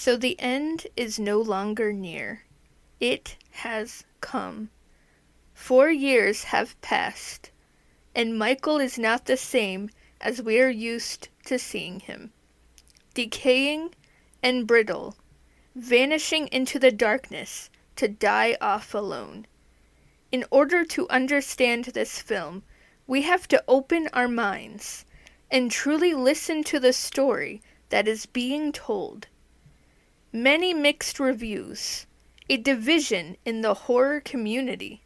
So the end is no longer near. It has come. 4 years have passed, and Michael is not the same as we are used to seeing him. Decaying and brittle, vanishing into the darkness to die off alone. In order to understand this film, we have to open our minds and truly listen to the story that is being told. Many mixed reviews, a division in the horror community.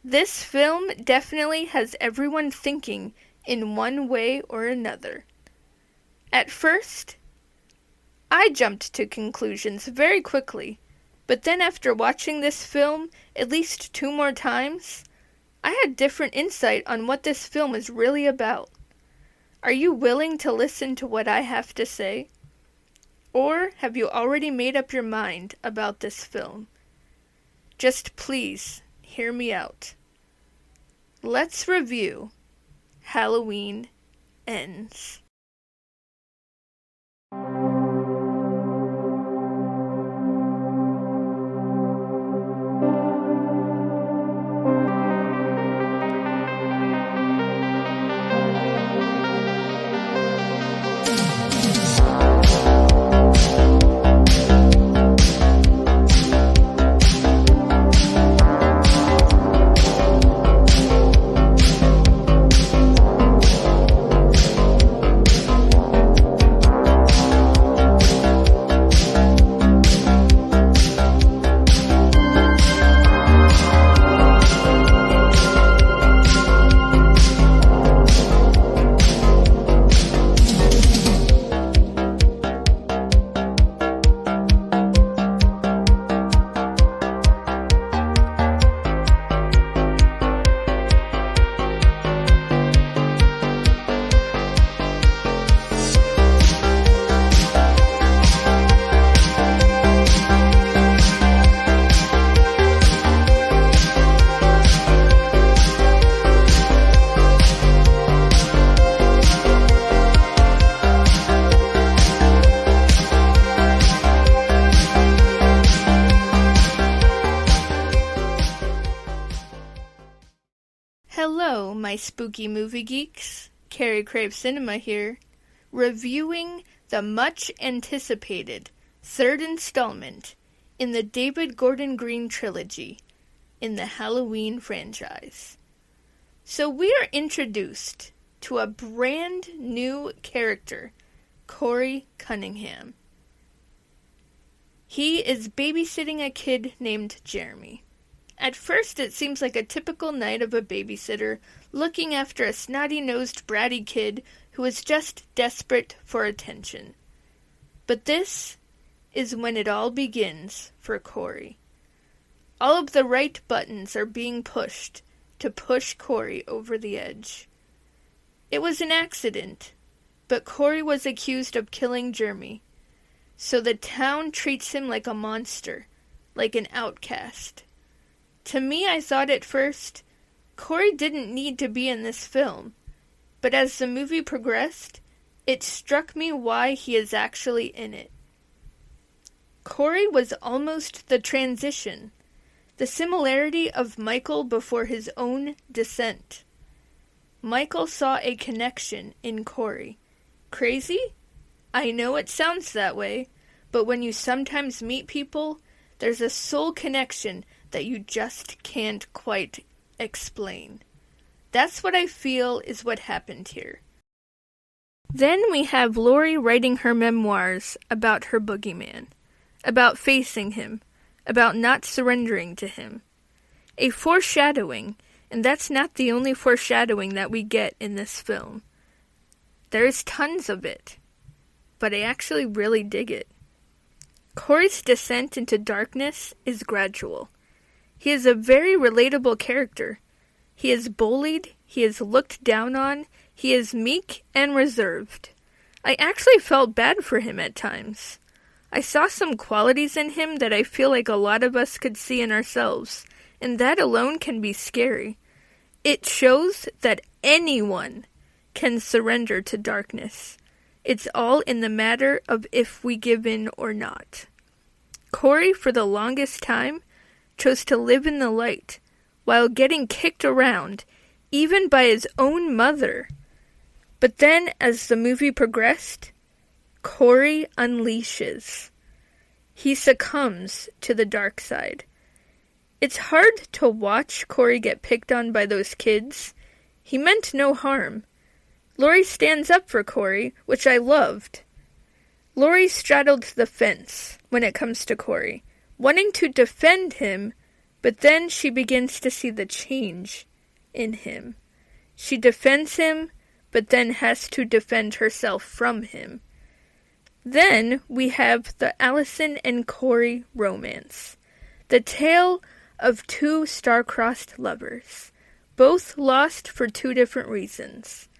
This film definitely has everyone thinking in one way or another. At first, I jumped to conclusions very quickly, but then after watching this film at least 2 more times, I had different insight on what this film is really about. Are you willing to listen to what I have to say? Or have you already made up your mind about this film? Just please hear me out. Let's review Halloween Ends. Hello, my spooky movie geeks. Carey Craves Cinema here, reviewing the much-anticipated 3rd installment in the David Gordon Green Trilogy in the Halloween franchise. So we are introduced to a brand new character, Corey Cunningham. He is babysitting a kid named Jeremy. At first, it seems like a typical night of a babysitter looking after a snotty-nosed, bratty kid who is just desperate for attention. But this is when it all begins for Corey. All of the right buttons are being pushed to push Corey over the edge. It was an accident, but Corey was accused of killing Jeremy, so the town treats him like a monster, like an outcast. To me, I thought at first, Corey didn't need to be in this film, but as the movie progressed, it struck me why he is actually in it. Corey was almost the transition, the similarity of Michael before his own descent. Michael saw a connection in Corey. Crazy? I know it sounds that way, but when you sometimes meet people, there's a soul connection that you just can't quite explain. That's what I feel is what happened here. Then we have Laurie writing her memoirs about her boogeyman, about facing him, about not surrendering to him. A foreshadowing, and that's not the only foreshadowing that we get in this film. There's tons of it, but I actually really dig it. Corey's descent into darkness is gradual. He is a very relatable character. He is bullied, he is looked down on, he is meek and reserved. I actually felt bad for him at times. I saw some qualities in him that I feel like a lot of us could see in ourselves, and that alone can be scary. It shows that anyone can surrender to darkness. It's all in the matter of if we give in or not. Corey, for the longest time, chose to live in the light, while getting kicked around, even by his own mother. But then, as the movie progressed, Corey unleashes. He succumbs to the dark side. It's hard to watch Corey get picked on by those kids. He meant no harm. Laurie stands up for Corey, which I loved. Laurie straddled the fence when it comes to Corey, wanting to defend him, but then she begins to see the change in him. She defends him, but then has to defend herself from him. Then we have the Allison and Corey romance, the tale of two star-crossed lovers, both lost for two different reasons.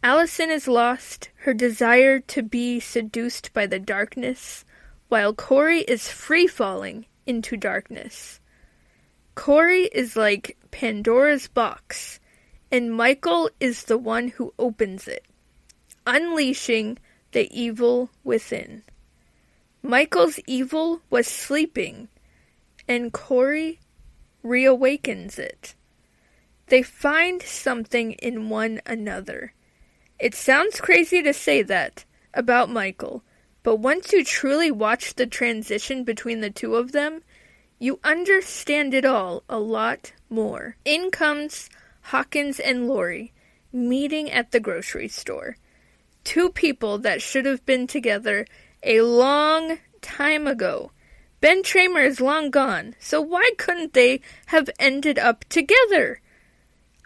Allison is lost, her desire to be seduced by the darkness, while Corey is free-falling into darkness. Corey is like Pandora's box, and Michael is the one who opens it, unleashing the evil within. Michael's evil was sleeping, and Corey reawakens it. They find something in one another. It sounds crazy to say that about Michael, but once you truly watch the transition between the two of them, you understand it all a lot more. In comes Hawkins and Laurie, meeting at the grocery store. Two people that should have been together a long time ago. Ben Tramer is long gone, so why couldn't they have ended up together?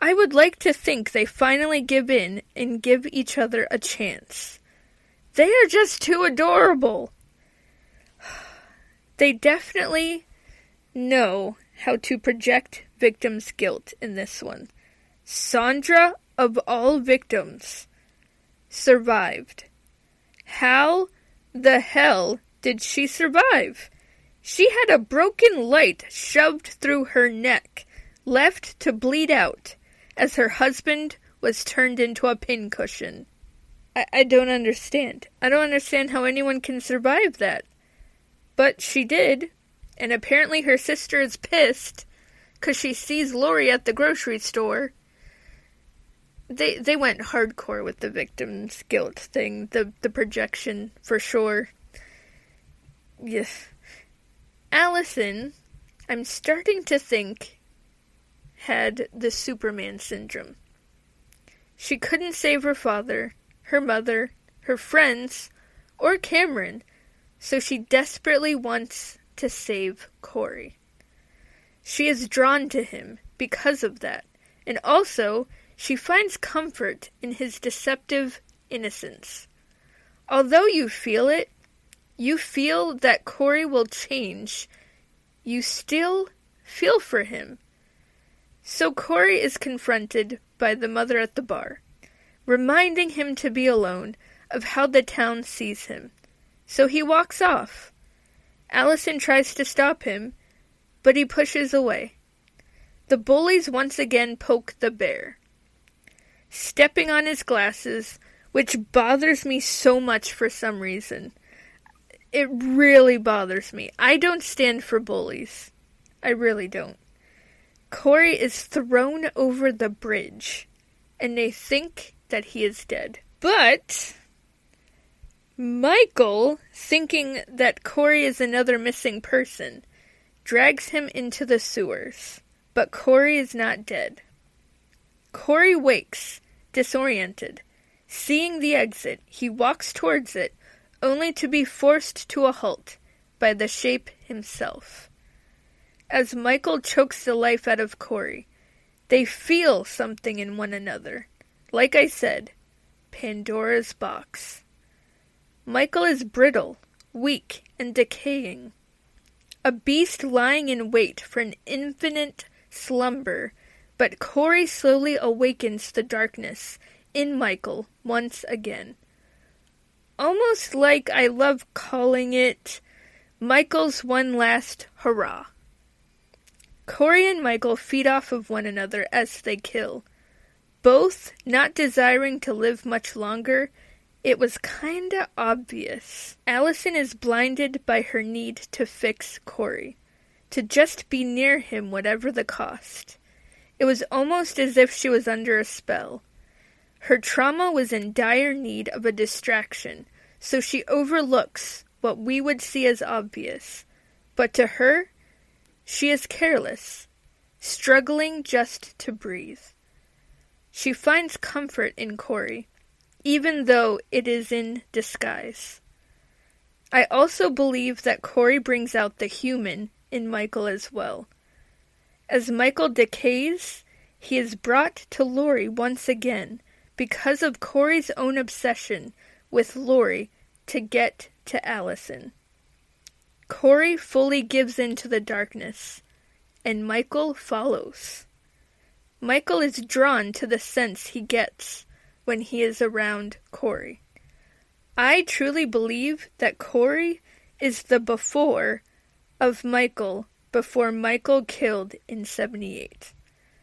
I would like to think they finally give in and give each other a chance. They are just too adorable. They definitely know how to project victims' guilt in this one. Sandra, of all victims, survived. How the hell did she survive? She had a broken light shoved through her neck, left to bleed out, as her husband was turned into a pincushion. I don't understand. I don't understand how anyone can survive that. But she did, and apparently her sister is pissed, because she sees Laurie at the grocery store. They went hardcore with the victim's guilt thing, the projection, for sure. Yes. Allison, I'm starting to think, had the Superman syndrome. She couldn't save her father, her mother, her friends, or Cameron, so she desperately wants to save Corey. She is drawn to him because of that, and also she finds comfort in his deceptive innocence. Although you feel it, you feel that Corey will change, you still feel for him. So Corey is confronted by the mother at the bar, reminding him to be alone of how the town sees him. So he walks off. Allison tries to stop him, but he pushes away. The bullies once again poke the bear, stepping on his glasses, which bothers me so much for some reason. It really bothers me. I don't stand for bullies. I really don't. Corey is thrown over the bridge, and they think that he is dead. But Michael, thinking that Corey is another missing person, drags him into the sewers. But Corey is not dead. Corey wakes, disoriented. Seeing the exit, he walks towards it, only to be forced to a halt by the Shape himself. As Michael chokes the life out of Corey, they feel something in one another. Like I said, Pandora's box. Michael is brittle, weak, and decaying. A beast lying in wait for an infinite slumber, but Corey slowly awakens the darkness in Michael once again. Almost like I love calling it Michael's one last hurrah. Corey and Michael feed off of one another as they kill, both not desiring to live much longer It was kinda obvious. Allison is blinded by her need to fix Corey, to just be near him whatever the cost. It was almost as if she was under a spell. Her trauma was in dire need of a distraction, so she overlooks what we would see as obvious. But to her, she is careless, struggling just to breathe. She finds comfort in Corey, even though it is in disguise. I also believe that Corey brings out the human in Michael as well. As Michael decays, he is brought to Laurie once again because of Corey's own obsession with Laurie to get to Allison. Corey fully gives in to the darkness, and Michael follows. Michael is drawn to the sense he gets when he is around Corey. I truly believe that Corey is the before of Michael before Michael killed in 78.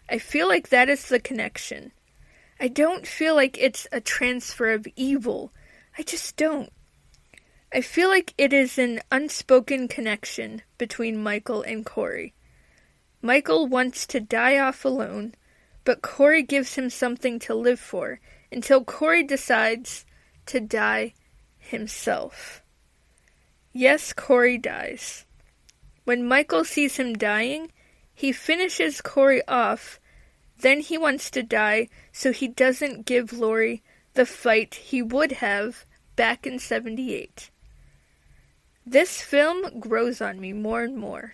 I feel like that is the connection. I don't feel like it's a transfer of evil. I just don't. I feel like it is an unspoken connection between Michael and Corey. Michael wants to die off alone, but Corey gives him something to live for until Corey decides to die himself. Yes, Corey dies. When Michael sees him dying, he finishes Corey off, then he wants to die so he doesn't give Laurie the fight he would have back in 78. This film grows on me more and more.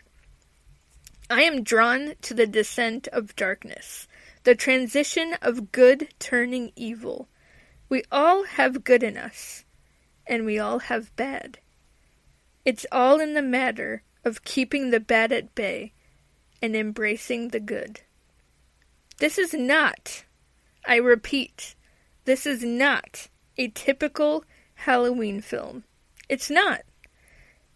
I am drawn to the descent of darkness, the transition of good turning evil. We all have good in us, and we all have bad. It's all in the matter of keeping the bad at bay and embracing the good. This is not, I repeat, this is not a typical Halloween film. It's not.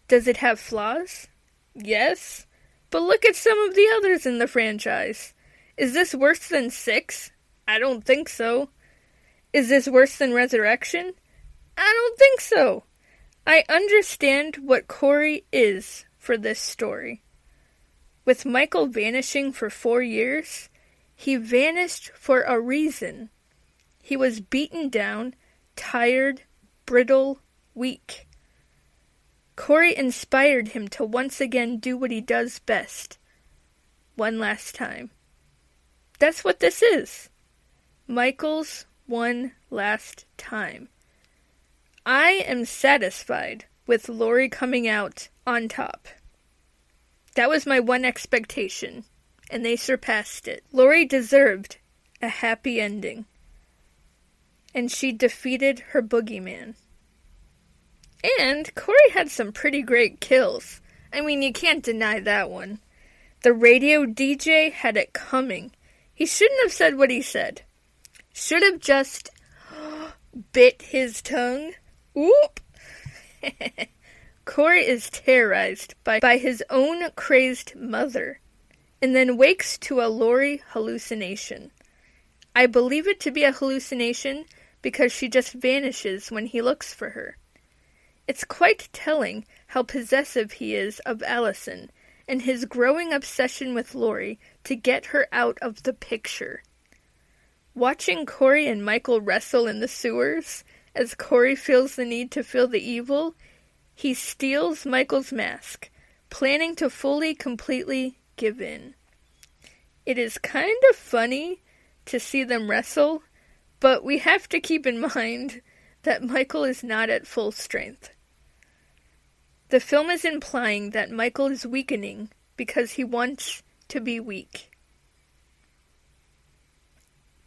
Does it have flaws? Yes. But look at some of the others in the franchise. Is this worse than 6? I don't think so. Is this worse than Resurrection? I don't think so. I understand what Corey is for this story. With Michael vanishing for 4 years, he vanished for a reason. He was beaten down, tired, brittle, weak. Corey inspired him to once again do what he does best. One last time. That's what this is. Michael's one last time. I am satisfied with Laurie coming out on top. That was my one expectation, and they surpassed it. Laurie deserved a happy ending, and she defeated her boogeyman. And Corey had some pretty great kills. I mean, you can't deny that one. The radio DJ had it coming. He shouldn't have said what he said. Should have just bit his tongue. Whoop! Corey is terrorized by his own crazed mother, and then wakes to a Laurie hallucination. I believe it to be a hallucination because she just vanishes when he looks for her. It's quite telling how possessive he is of Allison and his growing obsession with Laurie to get her out of the picture. Watching Corey and Michael wrestle in the sewers, as Corey feels the need to feel the evil, he steals Michael's mask, planning to fully, completely give in. It is kind of funny to see them wrestle, but we have to keep in mind that Michael is not at full strength. The film is implying that Michael is weakening because he wants to be weak.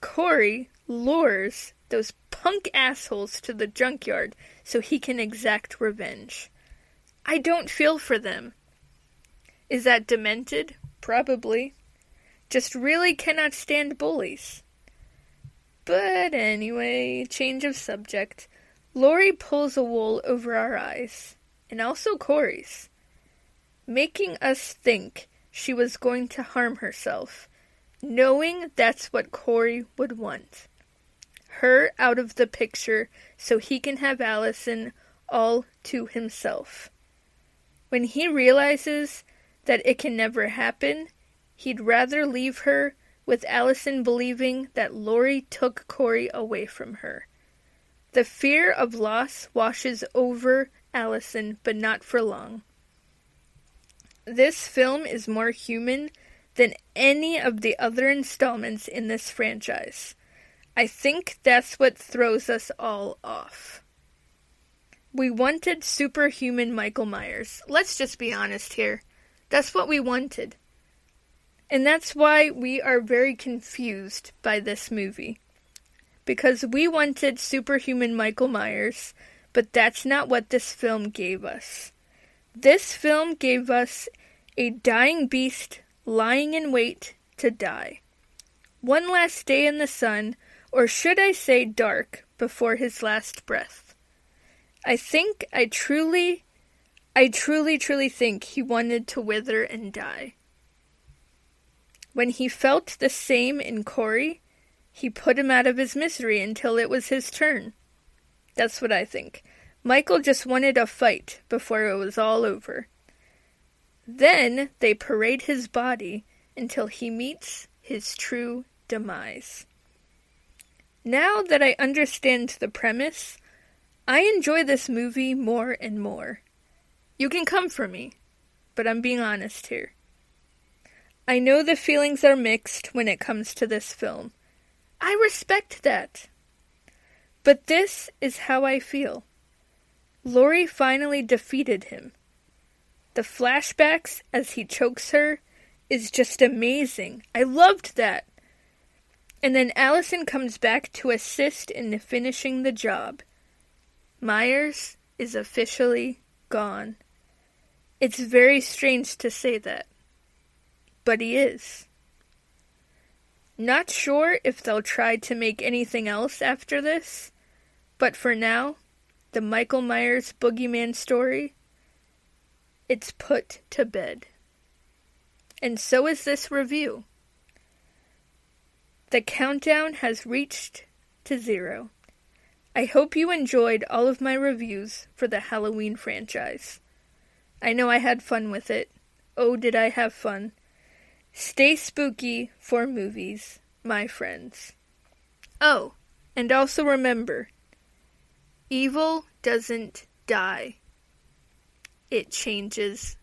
Corey lures those punk assholes to the junkyard so he can exact revenge. I don't feel for them. Is that demented? Probably. Just really cannot stand bullies. But anyway, change of subject. Laurie pulls a wool over our eyes, and also Corey's, making us think she was going to harm herself, knowing that's what Corey would want. her out of the picture so he can have Allison all to himself. When he realizes that it can never happen, he'd rather leave her with Allison believing that Laurie took Corey away from her. The fear of loss washes over Allison, but not for long. This film is more human than any of the other installments in this franchise. I think that's what throws us all off. We wanted superhuman Michael Myers. Let's just be honest here. That's what we wanted. And that's why we are very confused by this movie. Because we wanted superhuman Michael Myers, but that's not what this film gave us. This film gave us a dying beast lying in wait to die. One last day in the sun, or should I say dark, before his last breath. I truly think he wanted to wither and die. When he felt the same in Corey, he put him out of his misery until it was his turn. That's what I think. Michael just wanted a fight before it was all over. Then they parade his body until he meets his true demise. Now that I understand the premise, I enjoy this movie more and more. You can come for me, but I'm being honest here. I know the feelings are mixed when it comes to this film. I respect that. But this is how I feel. Laurie finally defeated him. The flashbacks as he chokes her is just amazing. I loved that. And then Allison comes back to assist in finishing the job. Myers is officially gone. It's very strange to say that, but he is. Not sure if they'll try to make anything else after this, but for now, the Michael Myers Boogeyman story, it's put to bed. And so is this review. The countdown has reached to 0. I hope you enjoyed all of my reviews for the Halloween franchise. I know I had fun with it. Oh, did I have fun. Stay spooky for movies, my friends. Oh, and also remember, evil doesn't die. It changes